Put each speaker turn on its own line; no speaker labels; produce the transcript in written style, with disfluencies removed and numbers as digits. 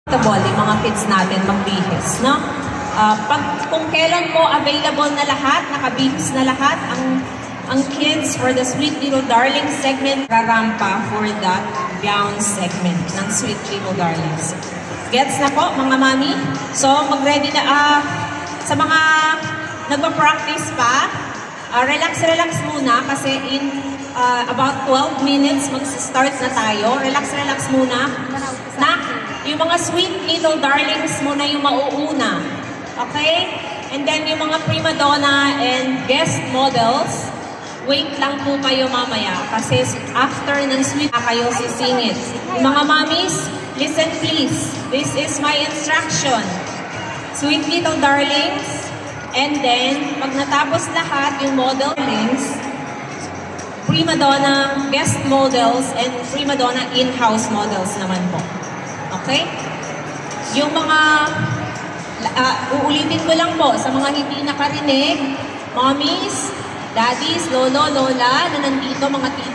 Yung mga kids natin magbihis, no? Kung kailan mo available na lahat, nakabihis na lahat, ang kids for the Sweet Little Darling segment, rarampa for the gown segment ng Sweet Little Darlings. Gets na po, mga mami? So, mag-ready na, sa mga nagpa-practice pa, relax muna kasi in about 12 minutes mag-start na tayo. Relax muna. Yung mga Sweet Little Darlings muna yung mauuna. Okay? And then yung mga prima donna and guest models, wait lang po kayo mamaya. Kasi after ng sweet kayo sisingit. Yung mga mommies, listen please. This is my instruction. Sweet Little Darlings. And then, pag natapos lahat yung modelings, prima donna, guest models, and prima donna in-house models naman po. Okay? Yung mga, uulitin ko lang po sa mga hindi nakarinig, mommies, daddies, lolo, lola, na nandito, mga tita,